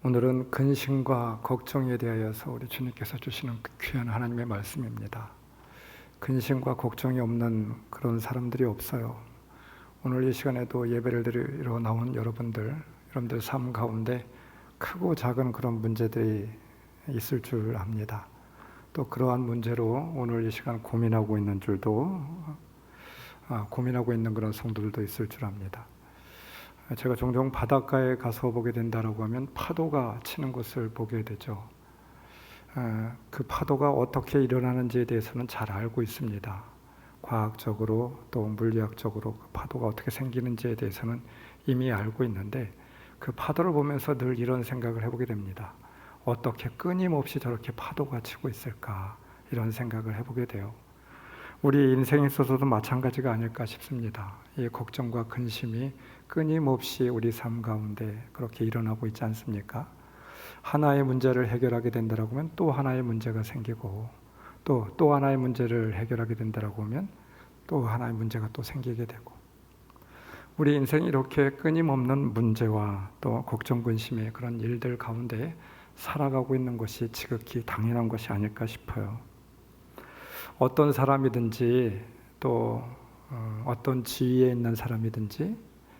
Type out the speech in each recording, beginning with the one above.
오늘은 근심과 걱정에 대하여서 우리 주님께서 주시는 그 귀한 하나님의 말씀입니다. 근심과 걱정이 없는 그런 사람들이 없어요. 오늘 이 시간에도 예배를 드리러 나온 여러분들 삶 가운데 크고 작은 그런 문제들이 있을 줄 압니다. 또 그러한 문제로 오늘 이 시간 고민하고 있는 그런 성도들도 있을 줄 압니다. 제가 종종 바닷가에 가서 보게 된다라고 하면 파도가 치는 것을 보게 되죠. 그 파도가 어떻게 일어나는지에 대해서는 잘 알고 있습니다. 과학적으로 또 물리학적으로 그 파도가 어떻게 생기는지에 대해서는 이미 알고 있는데 그 파도를 보면서 늘 이런 생각을 해보게 됩니다. 어떻게 끊임없이 저렇게 파도가 치고 있을까, 이런 생각을 해보게 돼요. 우리 인생에 있어서도 마찬가지가 아닐까 싶습니다. 이 걱정과 근심이 끊임없이 우리 삶 가운데 그렇게 일어나고 있지 않습니까? 하나의 문제를 해결하게 된다고 하면 또 하나의 문제가 생기고, 또 하나의 문제를 해결하게 된다고 하면 또 하나의 문제가 또 생기게 되고, 우리 인생이 이렇게 끊임없는 문제와 또 걱정, 근심의 그런 일들 가운데 살아가고 있는 것이 지극히 당연한 것이 아닐까 싶어요. 어떤 사람이든지 또 어떤 지위에 있는 사람이든지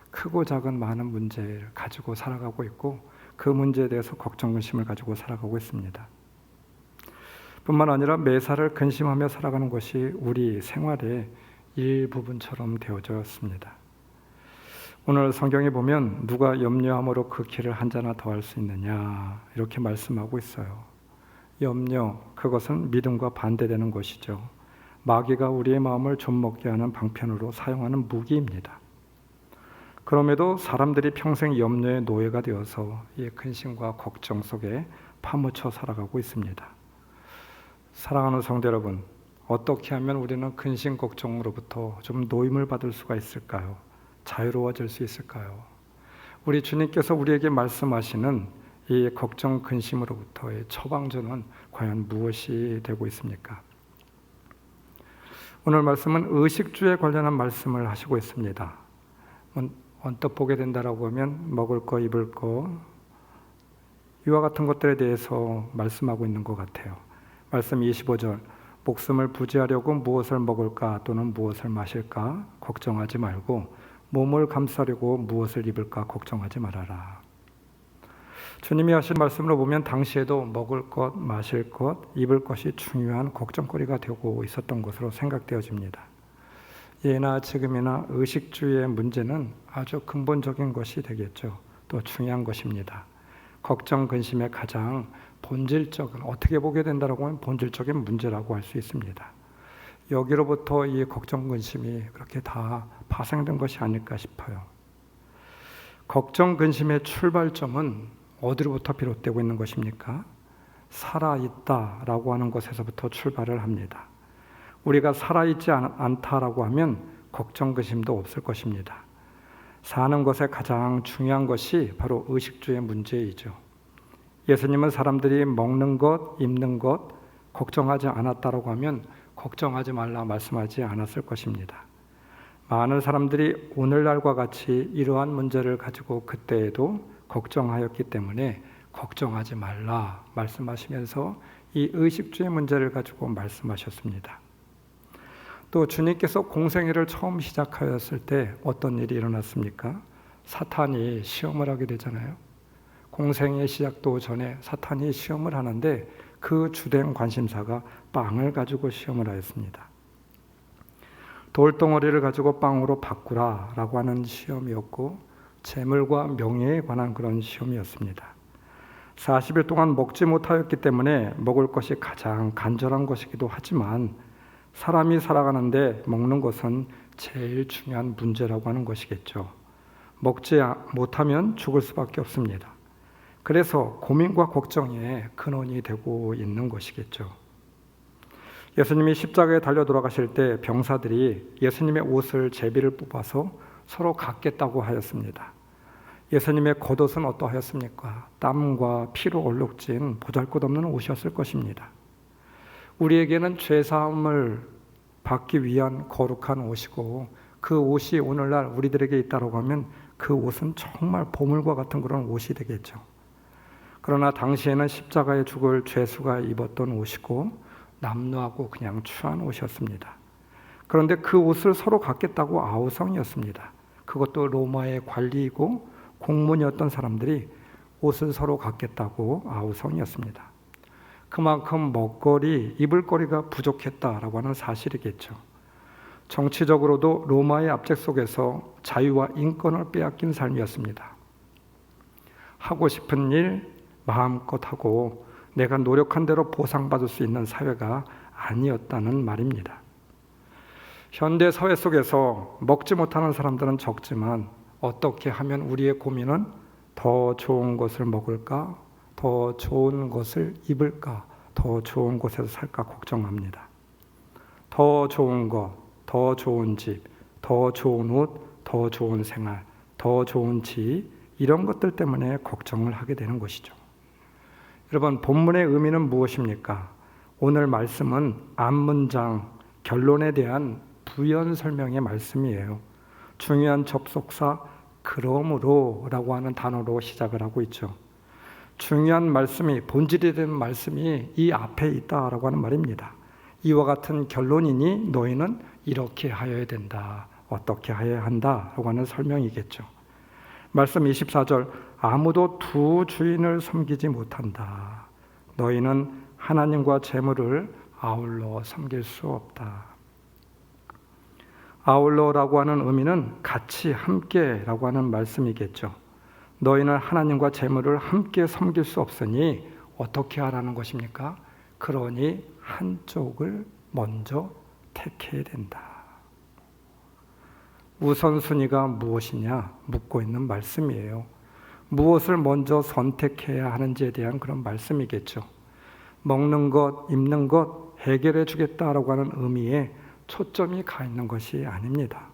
크고 작은 많은 문제를 가지고 살아가고 있고, 그 문제에 대해서 걱정, 근심을 가지고 살아가고 있습니다. 뿐만 아니라 매사를 근심하며 살아가는 것이 우리 생활의 일부분처럼 되어졌습니다. 오늘 성경에 보면 누가 염려함으로 그 길을 한자나 더할 수 있느냐, 이렇게 말씀하고 있어요. 염려, 그것은 믿음과 반대되는 것이죠. 마귀가 우리의 마음을 좀먹게 하는 방편으로 사용하는 무기입니다. 그럼에도 사람들이 평생 염려의 노예가 되어서 이 근심과 걱정 속에 파묻혀 살아가고 있습니다. 사랑하는 성도 여러분, 어떻게 하면 우리는 근심, 걱정으로부터 좀 노임을 받을 수가 있을까요? 자유로워질 수 있을까요? 우리 주님께서 우리에게 말씀하시는 이 걱정, 근심으로부터의 처방전은 과연 무엇이 되고 있습니까? 오늘 말씀은 의식주에 관련한 말씀을 하시고 있습니다. 언뜻 보게 된다라고 하면 먹을 거, 입을 거, 이와 같은 것들에 대해서 말씀하고 있는 것 같아요. 말씀 25절, 목숨을 부지하려고 무엇을 먹을까 또는 무엇을 마실까 걱정하지 말고 몸을 감싸려고 무엇을 입을까 걱정하지 말아라. 주님이 하신 말씀으로 보면 당시에도 먹을 것, 마실 것, 입을 것이 중요한 걱정거리가 되고 있었던 것으로 생각되어집니다. 예나 지금이나 의식주의 문제는 아주 근본적인 것이 되겠죠. 또 중요한 것입니다. 걱정, 근심의 가장 본질적인, 어떻게 보게 된다고 하면 본질적인 문제라고 할 수 있습니다. 여기로부터 이 걱정, 근심이 그렇게 다 파생된 것이 아닐까 싶어요. 걱정, 근심의 출발점은 어디로부터 비롯되고 있는 것입니까? 살아있다라고 하는 것에서부터 출발을 합니다. 우리가 살아있지 않다라고 하면 걱정, 근심도 없을 것입니다. 사는 것에 가장 중요한 것이 바로 의식주의 문제이죠. 예수님은 사람들이 먹는 것, 입는 것 걱정하지 않았다라고 하면 걱정하지 말라 말씀하지 않았을 것입니다. 많은 사람들이 오늘날과 같이 이러한 문제를 가지고 그때에도 걱정하였기 때문에 걱정하지 말라 말씀하시면서 이 의식주의 문제를 가지고 말씀하셨습니다. 또 주님께서 공생애를 처음 시작하였을 때 어떤 일이 일어났습니까? 사탄이 시험을 하게 되잖아요. 공생애 시작도 전에 사탄이 시험을 하는데 그 주된 관심사가 빵을 가지고 시험을 하였습니다. 돌덩어리를 가지고 빵으로 바꾸라 라고 하는 시험이었고, 재물과 명예에 관한 그런 시험이었습니다. 40일 동안 먹지 못하였기 때문에 먹을 것이 가장 간절한 것이기도 하지만 사람이 살아가는데 먹는 것은 제일 중요한 문제라고 하는 것이겠죠. 먹지 못하면 죽을 수밖에 없습니다. 그래서 고민과 걱정의 근원이 되고 있는 것이겠죠. 예수님이 십자가에 달려 돌아가실 때 병사들이 예수님의 옷을 제비를 뽑아서 서로 갖겠다고 하였습니다. 예수님의 겉옷은 어떠하였습니까? 땀과 피로 얼룩진 보잘것없는 옷이었을 것입니다. 우리에게는 죄사함을 받기 위한 거룩한 옷이고, 그 옷이 오늘날 우리들에게 있다고 하면 그 옷은 정말 보물과 같은 그런 옷이 되겠죠. 그러나 당시에는 십자가에 죽을 죄수가 입었던 옷이고 남루하고 그냥 추한 옷이었습니다. 그런데 그 옷을 서로 갖겠다고 아우성이었습니다. 그것도 로마의 관리이고 공문이었던 사람들이 옷을 서로 갖겠다고 아우성이었습니다. 그만큼 먹거리, 입을 거리가 부족했다라고 하는 사실이겠죠. 정치적으로도 로마의 압제 속에서 자유와 인권을 빼앗긴 삶이었습니다. 하고 싶은 일 마음껏 하고 내가 노력한 대로 보상받을 수 있는 사회가 아니었다는 말입니다. 현대 사회 속에서 먹지 못하는 사람들은 적지만 어떻게 하면 우리의 고민은 더 좋은 것을 먹을까, 더 좋은 것을 입을까, 더 좋은 곳에서 살까 걱정합니다. 더 좋은 것, 더 좋은 집, 더 좋은 옷, 더 좋은 생활, 더 좋은 지, 이런 것들 때문에 걱정을 하게 되는 것이죠. 여러분, 본문의 의미는 무엇입니까? 오늘 말씀은 앞문장, 결론에 대한 부연 설명의 말씀이에요. 중요한 접속사 그러므로 라고 하는 단어로 시작을 하고 있죠. 중요한 말씀이, 본질이 된 말씀이 이 앞에 있다라고 하는 말입니다. 이와 같은 결론이니 너희는 이렇게 하여야 된다, 어떻게 하여야 한다라고 하는 설명이겠죠. 말씀 24절, 아무도 두 주인을 섬기지 못한다. 너희는 하나님과 재물을 아울러 섬길 수 없다. 아울러라고 하는 의미는 같이, 함께라고 하는 말씀이겠죠. 너희는 하나님과 재물을 함께 섬길 수 없으니 어떻게 하라는 것입니까? 그러니 한쪽을 먼저 택해야 된다. 우선순위가 무엇이냐 묻고 있는 말씀이에요. 무엇을 먼저 선택해야 하는지에 대한 그런 말씀이겠죠. 먹는 것, 입는 것 해결해 주겠다라고 하는 의미에 초점이 가 있는 것이 아닙니다.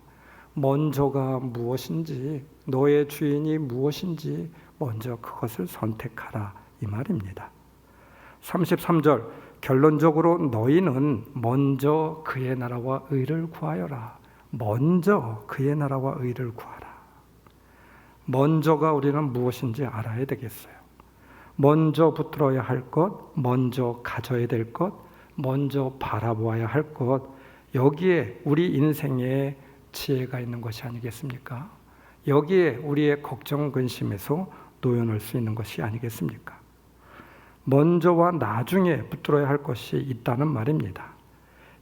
먼저가 무엇인지, 너의 주인이 무엇인지 먼저 그것을 선택하라, 이 말입니다. 33절, 결론적으로 너희는 먼저 그의 나라와 의를 구하여라. 먼저 그의 나라와 의를 구하라. 먼저가 우리는 무엇인지 알아야 되겠어요. 먼저 붙들어야 할 것, 먼저 가져야 될 것, 먼저 바라보아야 할 것, 여기에 우리 인생의 지혜가 있는 것이 아니겠습니까? 여기에 우리의 걱정, 근심에서 놓여놓을 수 있는 것이 아니겠습니까? 먼저와 나중에 붙들어야 할 것이 있다는 말입니다.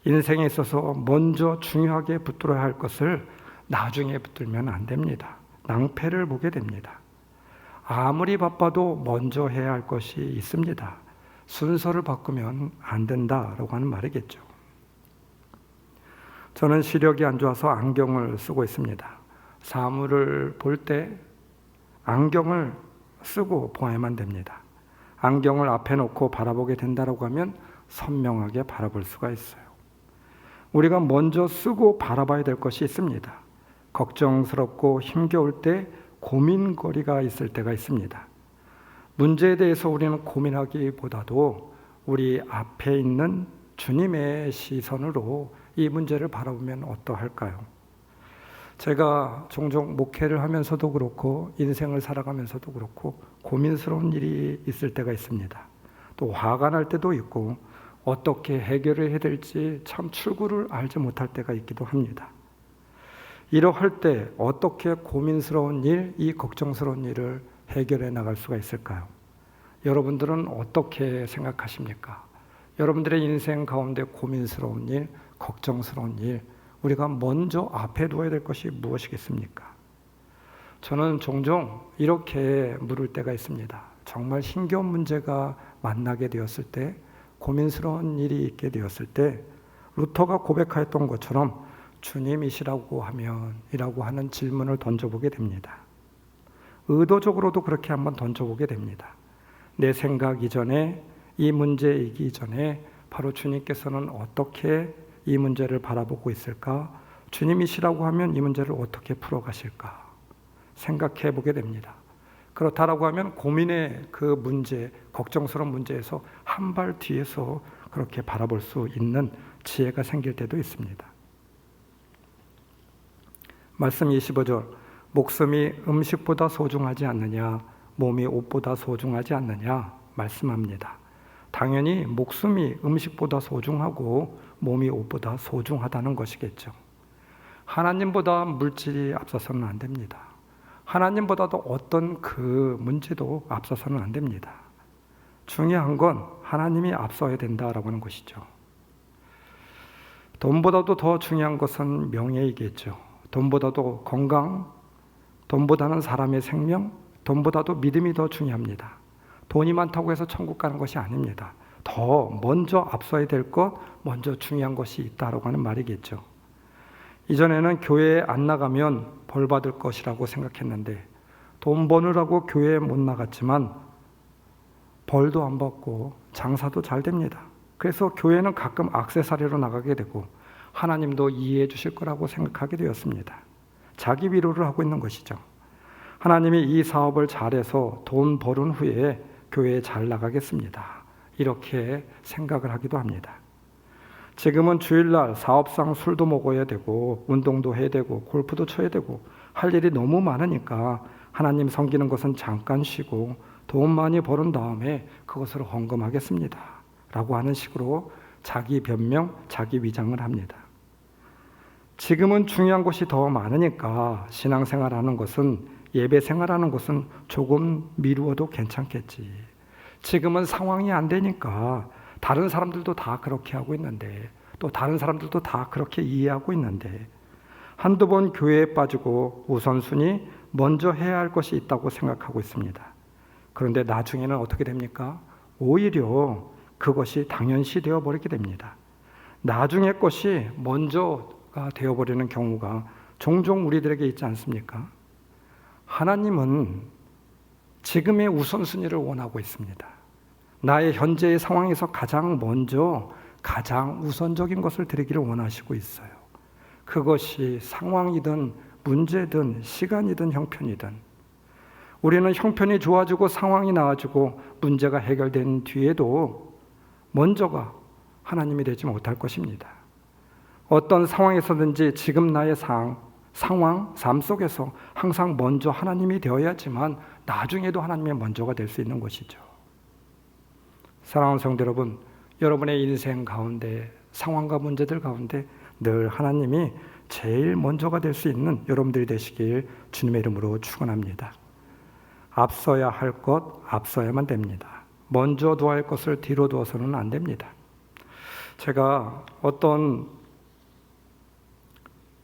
인생에 있어서 먼저 중요하게 붙들어야 할 것을 나중에 붙들면 안 됩니다. 낭패를 보게 됩니다. 아무리 바빠도 먼저 해야 할 것이 있습니다. 순서를 바꾸면 안 된다라고 하는 말이겠죠. 저는 시력이 안 좋아서 안경을 쓰고 있습니다. 사물을 볼 때 안경을 쓰고 보아야만 됩니다. 안경을 앞에 놓고 바라보게 된다고 하면 선명하게 바라볼 수가 있어요. 우리가 먼저 쓰고 바라봐야 될 것이 있습니다. 걱정스럽고 힘겨울 때 고민거리가 있을 때가 있습니다. 문제에 대해서 우리는 고민하기보다도 우리 앞에 있는 주님의 시선으로 이 문제를 바라보면 어떠할까요? 제가 종종 목회를 하면서도 그렇고 인생을 살아가면서도 그렇고 고민스러운 일이 있을 때가 있습니다. 또 화가 날 때도 있고 어떻게 해결을 해야 될지 참 출구를 알지 못할 때가 있기도 합니다. 이러할 때 어떻게 고민스러운 일, 이 걱정스러운 일을 해결해 나갈 수가 있을까요? 여러분들은 어떻게 생각하십니까? 여러분들의 인생 가운데 고민스러운 일, 걱정스러운 일, 우리가 먼저 앞에 두어야 될 것이 무엇이겠습니까? 저는 종종 이렇게 물을 때가 있습니다. 정말 힘겨운 문제가 만나게 되었을 때, 고민스러운 일이 있게 되었을 때 루터가 고백하였던 것처럼 주님이시라고 하면 이라고 하는 질문을 던져보게 됩니다. 의도적으로도 그렇게 한번 던져보게 됩니다. 내 생각 이전에, 이 문제이기 이전에 바로 주님께서는 어떻게 이 문제를 바라보고 있을까? 주님이시라고 하면 이 문제를 어떻게 풀어가실까? 생각해 보게 됩니다. 그렇다라고 하면 고민의 그 문제, 걱정스러운 문제에서 한 발 뒤에서 그렇게 바라볼 수 있는 지혜가 생길 때도 있습니다. 말씀 25절, 목숨이 음식보다 소중하지 않느냐? 몸이 옷보다 소중하지 않느냐 말씀합니다. 당연히 목숨이 음식보다 소중하고 몸이 옷보다 소중하다는 것이겠죠. 하나님보다 물질이 앞서서는 안 됩니다. 하나님보다도 어떤 그 문제도 앞서서는 안 됩니다. 중요한 건 하나님이 앞서야 된다라고 하는 것이죠. 돈보다도 더 중요한 것은 명예이겠죠. 돈보다도 건강, 돈보다는 사람의 생명, 돈보다도 믿음이 더 중요합니다. 돈이 많다고 해서 천국 가는 것이 아닙니다. 더 먼저 앞서야 될 것, 먼저 중요한 것이 있다라고 하는 말이겠죠. 이전에는 교회에 안 나가면 벌 받을 것이라고 생각했는데 돈 버느라고 교회에 못 나갔지만 벌도 안 받고 장사도 잘 됩니다. 그래서 교회는 가끔 액세서리로 나가게 되고 하나님도 이해해 주실 거라고 생각하게 되었습니다. 자기 위로를 하고 있는 것이죠. 하나님이 이 사업을 잘해서 돈 벌은 후에 교회에 잘 나가겠습니다. 이렇게 생각을 하기도 합니다. 지금은 주일날 사업상 술도 먹어야 되고 운동도 해야 되고 골프도 쳐야 되고 할 일이 너무 많으니까 하나님 섬기는 것은 잠깐 쉬고 돈 많이 벌은 다음에 그것을 헌금하겠습니다. 라고 하는 식으로 자기 변명, 자기 위장을 합니다. 지금은 중요한 것이 더 많으니까 신앙생활하는 것은 예배생활하는 것은 조금 미루어도 괜찮겠지. 지금은 상황이 안 되니까 다른 사람들도 다 그렇게 하고 있는데 또 다른 사람들도 다 그렇게 이해하고 있는데 한두 번 교회에 빠지고 우선순위 먼저 해야 할 것이 있다고 생각하고 있습니다. 그런데 나중에는 어떻게 됩니까? 오히려 그것이 당연시 되어버리게 됩니다. 나중의 것이 먼저가 되어버리는 경우가 종종 우리들에게 있지 않습니까? 하나님은 지금의 우선순위를 원하고 있습니다. 나의 현재의 상황에서 가장 먼저 가장 우선적인 것을 드리기를 원하시고 있어요. 그것이 상황이든 문제든 시간이든 형편이든 우리는 형편이 좋아지고 상황이 나아지고 문제가 해결된 뒤에도 먼저가 하나님이 되지 못할 것입니다. 어떤 상황에서든지 지금 나의 상황, 삶 속에서 항상 먼저 하나님이 되어야지만 나중에도 하나님의 먼저가 될 수 있는 것이죠. 사랑하는 성도 여러분, 여러분의 인생 가운데 상황과 문제들 가운데 늘 하나님이 제일 먼저가 될 수 있는 여러분들이 되시길 주님의 이름으로 축원합니다. 앞서야 할 것 앞서야만 됩니다. 먼저 두어야 할 것을 뒤로 두어서는 안 됩니다. 제가 어떤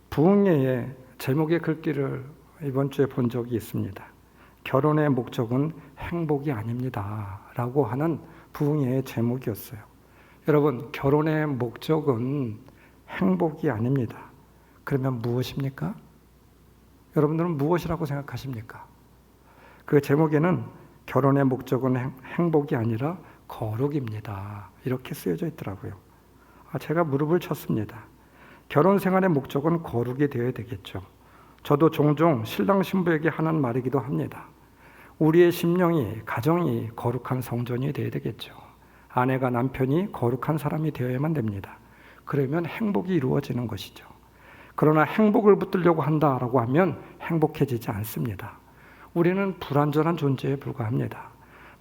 부흥회의 제목의 글귀를 이번 주에 본 적이 있습니다. 결혼의 목적은 행복이 아닙니다 라고 하는 부흥회의 제목이었어요. 여러분, 결혼의 목적은 행복이 아닙니다. 그러면 무엇입니까? 여러분들은 무엇이라고 생각하십니까? 그 제목에는 결혼의 목적은 행복이 아니라 거룩입니다 이렇게 쓰여져 있더라고요. 제가 무릎을 쳤습니다. 결혼 생활의 목적은 거룩이 되어야 되겠죠. 저도 종종 신랑 신부에게 하는 말이기도 합니다. 우리의 심령이, 가정이 거룩한 성전이 되어야 되겠죠. 아내가 남편이 거룩한 사람이 되어야만 됩니다. 그러면 행복이 이루어지는 것이죠. 그러나 행복을 붙들려고 한다라고 하면 행복해지지 않습니다. 우리는 불완전한 존재에 불과합니다.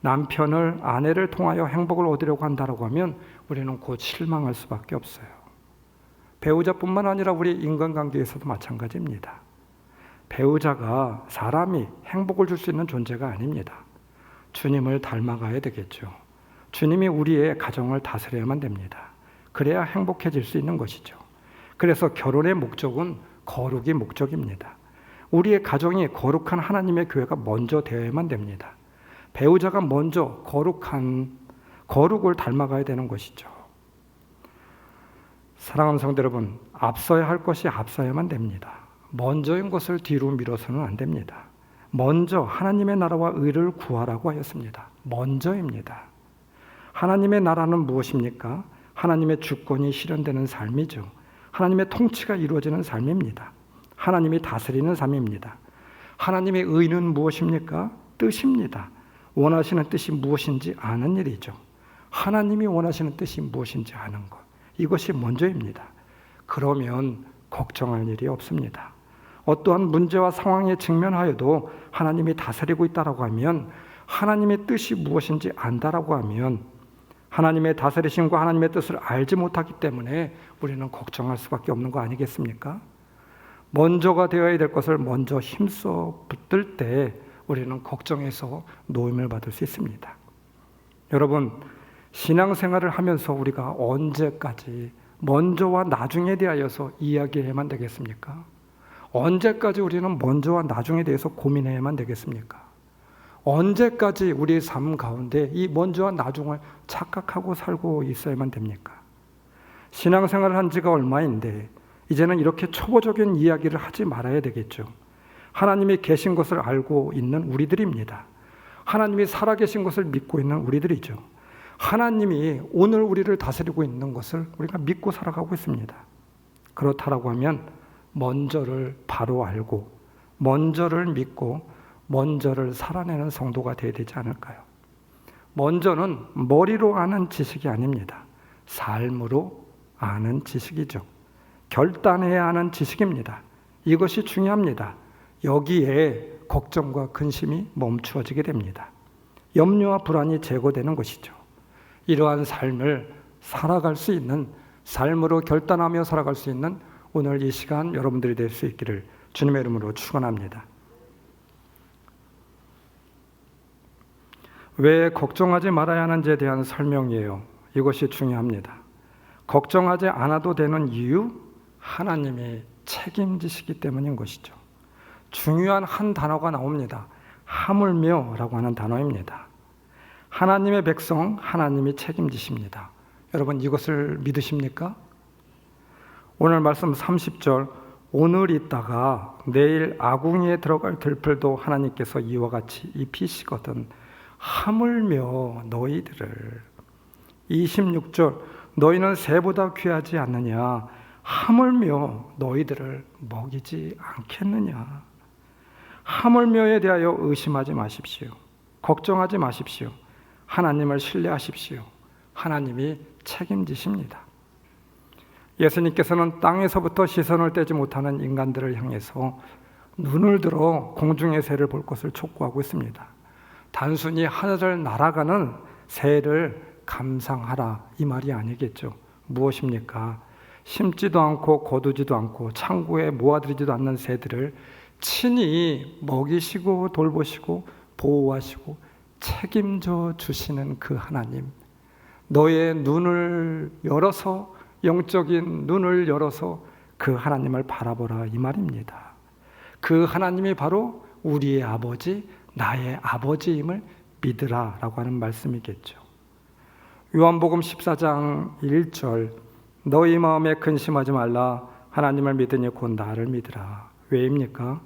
남편을, 아내를 통하여 행복을 얻으려고 한다라고 하면 우리는 곧 실망할 수밖에 없어요. 배우자뿐만 아니라 우리 인간관계에서도 마찬가지입니다. 배우자가 사람이 행복을 줄 수 있는 존재가 아닙니다. 주님을 닮아가야 되겠죠. 주님이 우리의 가정을 다스려야만 됩니다. 그래야 행복해질 수 있는 것이죠. 그래서 결혼의 목적은 거룩이 목적입니다. 우리의 가정이 거룩한 하나님의 교회가 먼저 되어야만 됩니다. 배우자가 먼저 거룩을 닮아가야 되는 것이죠. 사랑하는 성도 여러분, 앞서야 할 것이 앞서야만 됩니다. 먼저인 것을 뒤로 미뤄서는 안 됩니다. 먼저 하나님의 나라와 의를 구하라고 하였습니다. 먼저입니다. 하나님의 나라는 무엇입니까? 하나님의 주권이 실현되는 삶이죠. 하나님의 통치가 이루어지는 삶입니다. 하나님이 다스리는 삶입니다. 하나님의 의는 무엇입니까? 뜻입니다. 원하시는 뜻이 무엇인지 아는 일이죠. 하나님이 원하시는 뜻이 무엇인지 아는 것, 이것이 먼저입니다. 그러면 걱정할 일이 없습니다. 어떠한 문제와 상황에 직면하여도 하나님이 다스리고 있다라고 하면, 하나님의 뜻이 무엇인지 안다라고 하면, 하나님의 다스리심과 하나님의 뜻을 알지 못하기 때문에 우리는 걱정할 수밖에 없는 거 아니겠습니까? 먼저가 되어야 될 것을 먼저 힘써 붙들 때 우리는 걱정해서 노임을 받을 수 있습니다. 여러분, 신앙생활을 하면서 우리가 언제까지 먼저와 나중에 대하여서 이야기해야만 되겠습니까? 언제까지 우리는 먼저와 나중에 대해서 고민해야만 되겠습니까? 언제까지 우리의 삶 가운데 이 먼저와 나중을 착각하고 살고 있어야만 됩니까? 신앙생활을 한 지가 얼마인데 이제는 이렇게 초보적인 이야기를 하지 말아야 되겠죠. 하나님이 계신 것을 알고 있는 우리들입니다. 하나님이 살아계신 것을 믿고 있는 우리들이죠. 하나님이 오늘 우리를 다스리고 있는 것을 우리가 믿고 살아가고 있습니다. 그렇다라고 하면 먼저를 바로 알고 먼저를 믿고 먼저를 살아내는 성도가 되어야 되지 않을까요? 먼저는 머리로 아는 지식이 아닙니다. 삶으로 아는 지식이죠. 결단해야 하는 지식입니다. 이것이 중요합니다. 여기에 걱정과 근심이 멈추어지게 됩니다. 염려와 불안이 제거되는 것이죠. 이러한 삶을 살아갈 수 있는, 삶으로 결단하며 살아갈 수 있는 오늘 이 시간 여러분들이 될 수 있기를 주님의 이름으로 축원합니다. 왜 걱정하지 말아야 하는지에 대한 설명이에요. 이것이 중요합니다. 걱정하지 않아도 되는 이유, 하나님이 책임지시기 때문인 것이죠. 중요한 한 단어가 나옵니다. 하물며라고 하는 단어입니다. 하나님의 백성, 하나님이 책임지십니다. 여러분, 이것을 믿으십니까? 오늘 말씀 30절, 오늘 있다가 내일 아궁이에 들어갈 들풀도 하나님께서 이와 같이 입히시거든 하물며 너희들을. 26절, 너희는 새보다 귀하지 않느냐, 하물며 너희들을 먹이지 않겠느냐. 하물며에 대하여 의심하지 마십시오. 걱정하지 마십시오. 하나님을 신뢰하십시오. 하나님이 책임지십니다. 예수님께서는 땅에서부터 시선을 떼지 못하는 인간들을 향해서 눈을 들어 공중의 새를 볼 것을 촉구하고 있습니다. 단순히 하늘을 날아가는 새를 감상하라, 이 말이 아니겠죠. 무엇입니까? 심지도 않고 거두지도 않고 창고에 모아들이지도 않는 새들을 친히 먹이시고 돌보시고 보호하시고 책임져 주시는 그 하나님, 너의 눈을 열어서, 영적인 눈을 열어서 그 하나님을 바라보라, 이 말입니다. 그 하나님이 바로 우리의 아버지, 나의 아버지임을 믿으라 라고 하는 말씀이겠죠. 요한복음 14장 1절, 너희 마음에 근심하지 말라, 하나님을 믿으니 곧 나를 믿으라. 왜입니까?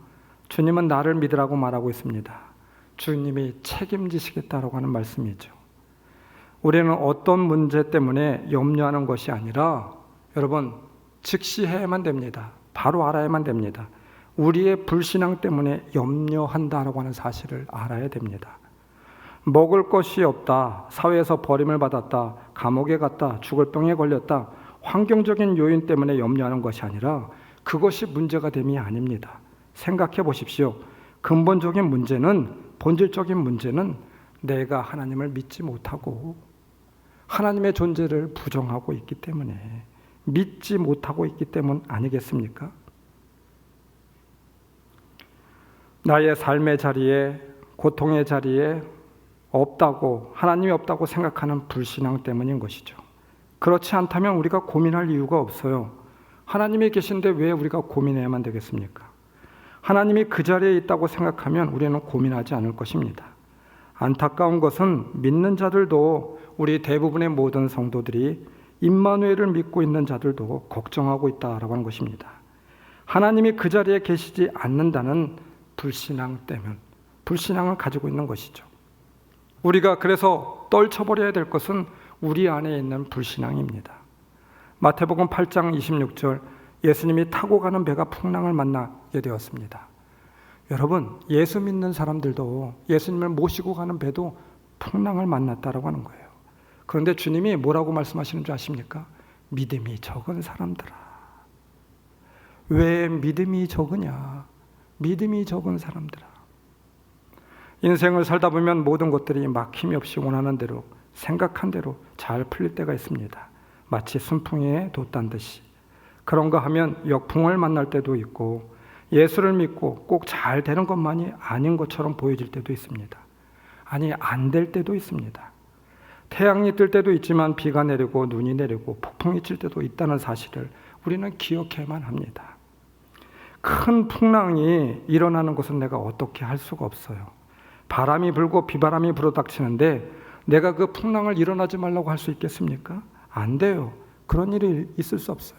주님은 나를 믿으라고 말하고 있습니다. 주님이 책임지시겠다라고 하는 말씀이죠. 우리는 어떤 문제 때문에 염려하는 것이 아니라, 여러분, 즉시 해야만 됩니다. 바로 알아야만 됩니다. 우리의 불신앙 때문에 염려한다라고 하는 사실을 알아야 됩니다. 먹을 것이 없다, 사회에서 버림을 받았다, 감옥에 갔다, 죽을 병에 걸렸다, 환경적인 요인 때문에 염려하는 것이 아니라 그것이 문제가 됨이 아닙니다. 생각해 보십시오. 근본적인 문제는, 본질적인 문제는 내가 하나님을 믿지 못하고 하나님의 존재를 부정하고 있기 때문에, 믿지 못하고 있기 때문 아니겠습니까? 나의 삶의 자리에, 고통의 자리에 없다고, 하나님이 없다고 생각하는 불신앙 때문인 것이죠. 그렇지 않다면 우리가 고민할 이유가 없어요. 하나님이 계신데 왜 우리가 고민해야만 되겠습니까? 하나님이 그 자리에 있다고 생각하면 우리는 고민하지 않을 것입니다. 안타까운 것은 믿는 자들도, 우리 대부분의 모든 성도들이 임마누엘을 믿고 있는 자들도 걱정하고 있다라고 하는 것입니다. 하나님이 그 자리에 계시지 않는다는 불신앙 때문, 불신앙을 가지고 있는 것이죠. 우리가 그래서 떨쳐버려야 될 것은 우리 안에 있는 불신앙입니다. 마태복음 8장 26절, 예수님이 타고 가는 배가 풍랑을 만나게 되었습니다. 여러분, 예수 믿는 사람들도, 예수님을 모시고 가는 배도 풍랑을 만났다라고 하는 거예요. 그런데 주님이 뭐라고 말씀하시는 줄 아십니까? 믿음이 적은 사람들아. 왜 믿음이 적으냐? 믿음이 적은 사람들아. 인생을 살다 보면 모든 것들이 막힘이 없이 원하는 대로, 생각한 대로 잘 풀릴 때가 있습니다. 마치 순풍에 돛단 듯이. 그런가 하면 역풍을 만날 때도 있고, 예수를 믿고 꼭 잘 되는 것만이 아닌 것처럼 보여질 때도 있습니다. 아니, 안 될 때도 있습니다. 태양이 뜰 때도 있지만 비가 내리고 눈이 내리고 폭풍이 칠 때도 있다는 사실을 우리는 기억해야만 합니다. 큰 풍랑이 일어나는 것은 내가 어떻게 할 수가 없어요. 바람이 불고 비바람이 불어닥치는데 내가 그 풍랑을 일어나지 말라고 할 수 있겠습니까? 안 돼요. 그런 일이 있을 수 없어요.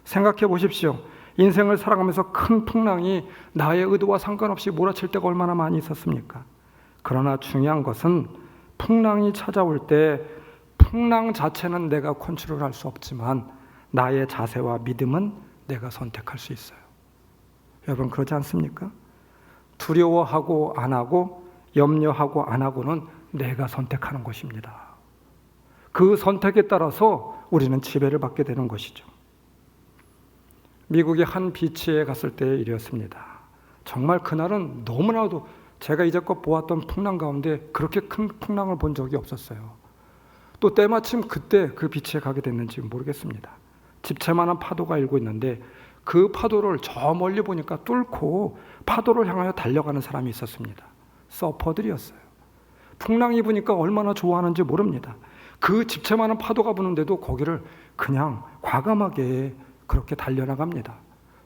생각해 보십시오. 인생을 살아가면서 큰 풍랑이 나의 의도와 상관없이 몰아칠 때가 얼마나 많이 있었습니까? 그러나 중요한 것은 풍랑이 찾아올 때 풍랑 자체는 내가 컨트롤할 수 없지만 나의 자세와 믿음은 내가 선택할 수 있어요. 여러분, 그러지 않습니까? 두려워하고 안 하고 염려하고 안 하고는 내가 선택하는 것입니다. 그 선택에 따라서 우리는 지배를 받게 되는 것이죠. 미국의 한 비치에 갔을 때의 일이었습니다. 정말 그날은 너무나도 제가 이제껏 보았던 풍랑 가운데 그렇게 큰 풍랑을 본 적이 없었어요. 또 때마침 그때 그 비치에 가게 됐는지 모르겠습니다. 집채만한 파도가 일고 있는데 그 파도를 저 멀리 보니까 뚫고 파도를 향하여 달려가는 사람이 있었습니다. 서퍼들이었어요. 풍랑이 부니까 얼마나 좋아하는지 모릅니다. 그 집채만한 파도가 부는데도 거기를 그냥 과감하게 그렇게 달려나갑니다.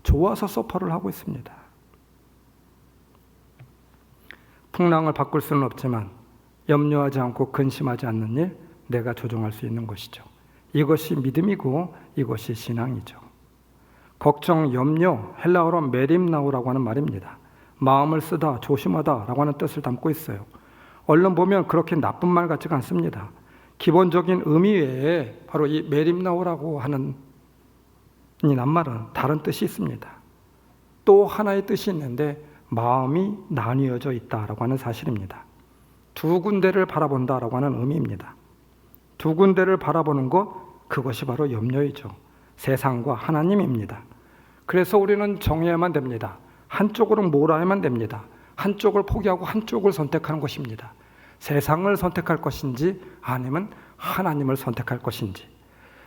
좋아서 서퍼를 하고 있습니다. 풍랑을 바꿀 수는 없지만 염려하지 않고 근심하지 않는 일, 내가 조종할 수 있는 것이죠. 이것이 믿음이고 이것이 신앙이죠. 걱정, 염려, 헬라어로 메림나우라고 하는 말입니다. 마음을 쓰다, 조심하다라고 하는 뜻을 담고 있어요. 얼른 보면 그렇게 나쁜 말 같지가 않습니다. 기본적인 의미 외에 바로 이 메림나우라고 하는 이 낱말은 다른 뜻이 있습니다. 또 하나의 뜻이 있는데 마음이 나뉘어져 있다라고 하는 사실입니다. 두 군데를 바라본다라고 하는 의미입니다. 두 군데를 바라보는 것, 그것이 바로 염려이죠. 세상과 하나님입니다. 그래서 우리는 정해야만 됩니다. 한쪽으로 몰아야만 됩니다. 한쪽을 포기하고 한쪽을 선택하는 것입니다. 세상을 선택할 것인지 아니면 하나님을 선택할 것인지,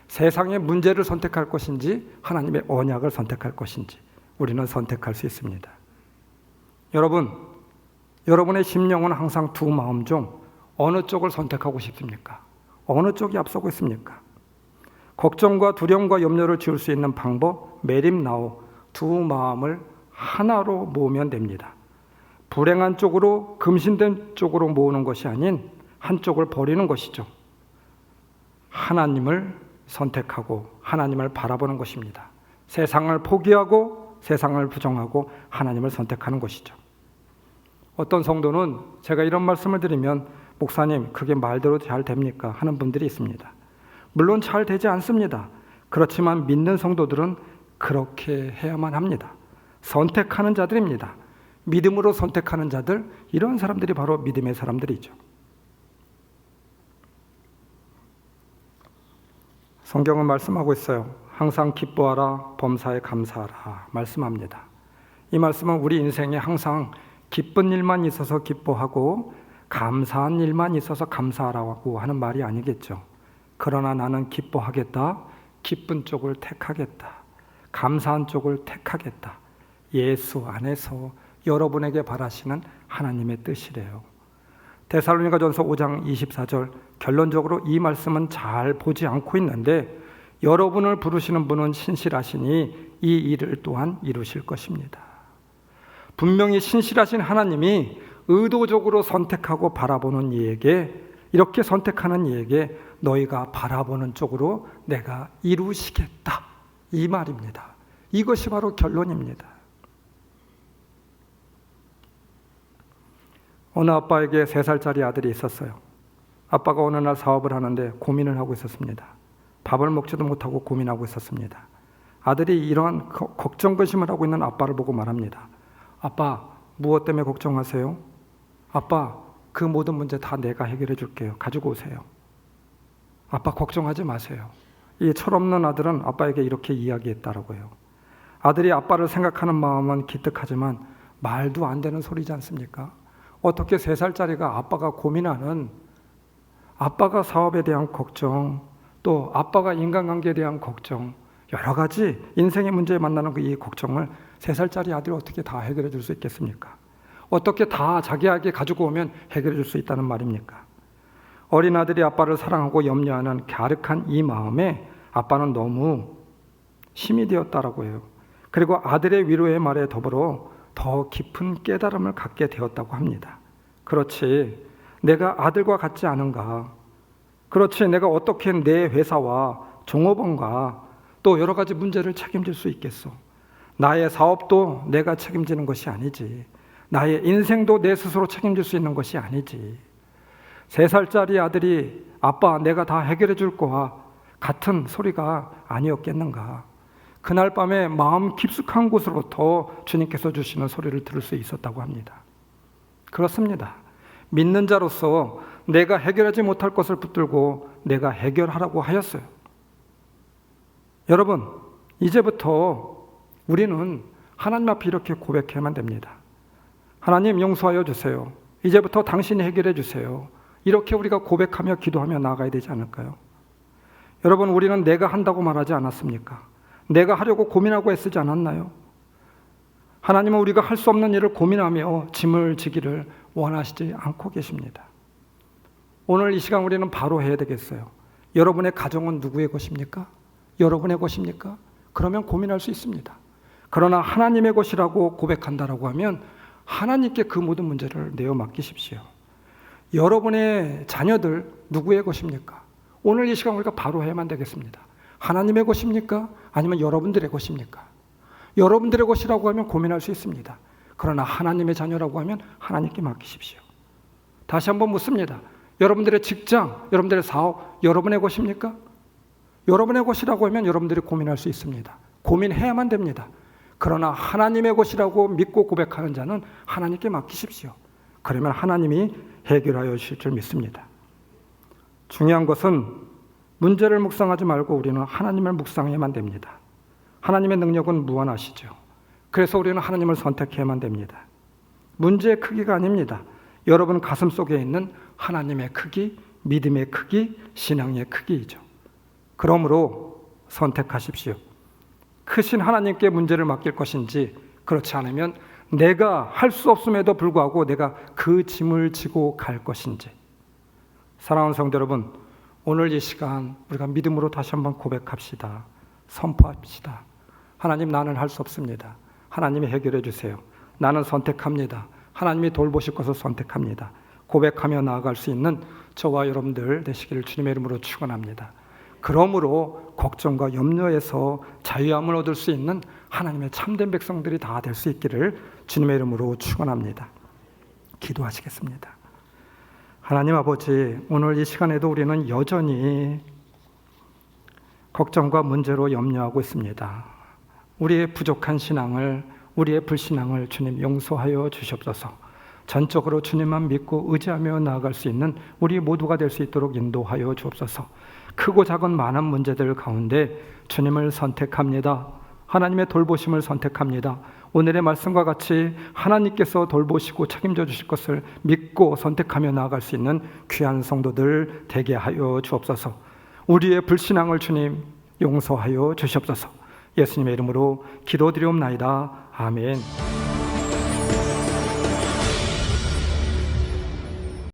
세상의 문제를 선택할 것인지 하나님의 언약을 선택할 것인지 우리는 선택할 수 있습니다. 여러분, 여러분의 심령은 항상 두 마음 중 어느 쪽을 선택하고 싶습니까? 어느 쪽이 앞서고 있습니까? 걱정과 두려움과 염려를 지울 수 있는 방법, 메림나우, 두 마음을 하나로 모으면 됩니다. 불행한 쪽으로, 금신된 쪽으로 모으는 것이 아닌 한쪽을 버리는 것이죠. 하나님을 선택하고 하나님을 바라보는 것입니다. 세상을 포기하고 세상을 부정하고 하나님을 선택하는 것이죠. 어떤 성도는 제가 이런 말씀을 드리면 목사님, 그게 말대로 잘 됩니까? 하는 분들이 있습니다. 물론 잘 되지 않습니다. 그렇지만 믿는 성도들은 그렇게 해야만 합니다. 선택하는 자들입니다. 믿음으로 선택하는 자들, 이런 사람들이 바로 믿음의 사람들이죠. 성경은 말씀하고 있어요. 항상 기뻐하라, 범사에 감사하라 말씀합니다. 이 말씀은 우리 인생에 항상 기쁜 일만 있어서 기뻐하고 감사한 일만 있어서 감사하라고 하는 말이 아니겠죠. 그러나 나는 기뻐하겠다, 기쁜 쪽을 택하겠다, 감사한 쪽을 택하겠다. 예수 안에서 여러분에게 바라시는 하나님의 뜻이래요. 데살로니가전서 5장 24절, 결론적으로 이 말씀은 잘 보지 않고 있는데 여러분을 부르시는 분은 신실하시니 이 일을 또한 이루실 것입니다. 분명히 신실하신 하나님이 의도적으로 선택하고 바라보는 이에게, 이렇게 선택하는 이에게 너희가 바라보는 쪽으로 내가 이루시겠다, 이 말입니다. 이것이 바로 결론입니다. 어느 아빠에게 3살짜리 아들이 있었어요. 아빠가 어느 날 사업을 하는데 고민을 하고 있었습니다. 밥을 먹지도 못하고 고민하고 있었습니다. 아들이 이러한 걱정 근심을 하고 있는 아빠를 보고 말합니다. 아빠, 무엇 때문에 걱정하세요? 아빠, 그 모든 문제 다 내가 해결해 줄게요. 가지고 오세요. 아빠 걱정하지 마세요. 이 철없는 아들은 아빠에게 이렇게 이야기했다라고 해요. 아들이 아빠를 생각하는 마음은 기특하지만 말도 안 되는 소리지 않습니까? 어떻게 3살짜리가 아빠가 고민하는, 아빠가 사업에 대한 걱정, 또 아빠가 인간관계에 대한 걱정, 여러 가지 인생의 문제에 만나는 이 걱정을 3살짜리 아들이 어떻게 다 해결해 줄 수 있겠습니까? 어떻게 다 자기에게 가지고 오면 해결해 줄 수 있다는 말입니까? 어린 아들이 아빠를 사랑하고 염려하는 갸륵한 이 마음에 아빠는 너무 힘이 되었다라고 해요. 그리고 아들의 위로의 말에 더불어 더 깊은 깨달음을 갖게 되었다고 합니다. 그렇지, 내가 아들과 같지 않은가? 그렇지, 내가 어떻게 내 회사와 종업원과 또 여러 가지 문제를 책임질 수 있겠어? 나의 사업도 내가 책임지는 것이 아니지. 나의 인생도 내 스스로 책임질 수 있는 것이 아니지. 3살짜리 아들이 아빠 내가 다 해결해 줄 거와 같은 소리가 아니었겠는가? 그날 밤에 마음 깊숙한 곳으로부터 주님께서 주시는 소리를 들을 수 있었다고 합니다. 그렇습니다. 믿는 자로서 내가 해결하지 못할 것을 붙들고 내가 해결하라고 하였어요. 여러분, 이제부터 우리는 하나님 앞에 이렇게 고백해야만 됩니다. 하나님 용서하여 주세요. 이제부터 당신이 해결해 주세요. 이렇게 우리가 고백하며 기도하며 나아가야 되지 않을까요? 여러분, 우리는 내가 한다고 말하지 않았습니까? 내가 하려고 고민하고 애쓰지 않았나요? 하나님은 우리가 할 수 없는 일을 고민하며 짐을 지기를 원하시지 않고 계십니다. 오늘 이 시간 우리는 바로 해야 되겠어요. 여러분의 가정은 누구의 것입니까? 여러분의 것입니까? 그러면 고민할 수 있습니다. 그러나 하나님의 것이라고 고백한다라고 하면 하나님께 그 모든 문제를 내어 맡기십시오. 여러분의 자녀들 누구의 것입니까? 오늘 이 시간 우리가 바로 해야만 되겠습니다. 하나님의 것입니까? 아니면 여러분들의 것입니까? 여러분들의 것이라고 하면 고민할 수 있습니다. 그러나 하나님의 자녀라고 하면 하나님께 맡기십시오. 다시 한번 묻습니다. 여러분들의 직장, 여러분들의 사업, 여러분의 것입니까? 여러분의 것이라고 하면 여러분들이 고민할 수 있습니다. 고민해야만 됩니다. 그러나 하나님의 것이라고 믿고 고백하는 자는 하나님께 맡기십시오. 그러면 하나님이 해결하여 주실 줄 믿습니다. 중요한 것은 문제를 묵상하지 말고 우리는 하나님을 묵상해야만 됩니다. 하나님의 능력은 무한하시죠. 그래서 우리는 하나님을 선택해야만 됩니다. 문제의 크기가 아닙니다. 여러분 가슴 속에 있는 하나님의 크기, 믿음의 크기, 신앙의 크기이죠. 그러므로 선택하십시오. 크신 하나님께 문제를 맡길 것인지, 그렇지 않으면 내가 할 수 없음에도 불구하고 내가 그 짐을 지고 갈 것인지. 사랑하는 성도 여러분, 오늘 이 시간 우리가 믿음으로 다시 한번 고백합시다. 선포합시다. 하나님, 나는 할 수 없습니다. 하나님이 해결해 주세요. 나는 선택합니다. 하나님이 돌보실 것을 선택합니다. 고백하며 나아갈 수 있는 저와 여러분들 되시기를 주님의 이름으로 축원합니다. 그러므로 걱정과 염려에서 자유함을 얻을 수 있는 하나님의 참된 백성들이 다 될 수 있기를 주님의 이름으로 축원합니다. 기도하시겠습니다. 하나님 아버지, 오늘 이 시간에도 우리는 여전히 걱정과 문제로 염려하고 있습니다. 우리의 부족한 신앙을, 우리의 불신앙을 주님 용서하여 주시옵소서. 전적으로 주님만 믿고 의지하며 나아갈 수 있는 우리 모두가 될 수 있도록 인도하여 주옵소서. 크고 작은 많은 문제들 가운데 주님을 선택합니다. 하나님의 돌보심을 선택합니다. 오늘의 말씀과 같이 하나님께서 돌보시고 책임져 주실 것을 믿고 선택하며 나아갈 수 있는 귀한 성도들 되게 하여 주옵소서. 우리의 불신앙을 주님 용서하여 주시옵소서. 예수님의 이름으로 기도드리옵나이다. 아멘.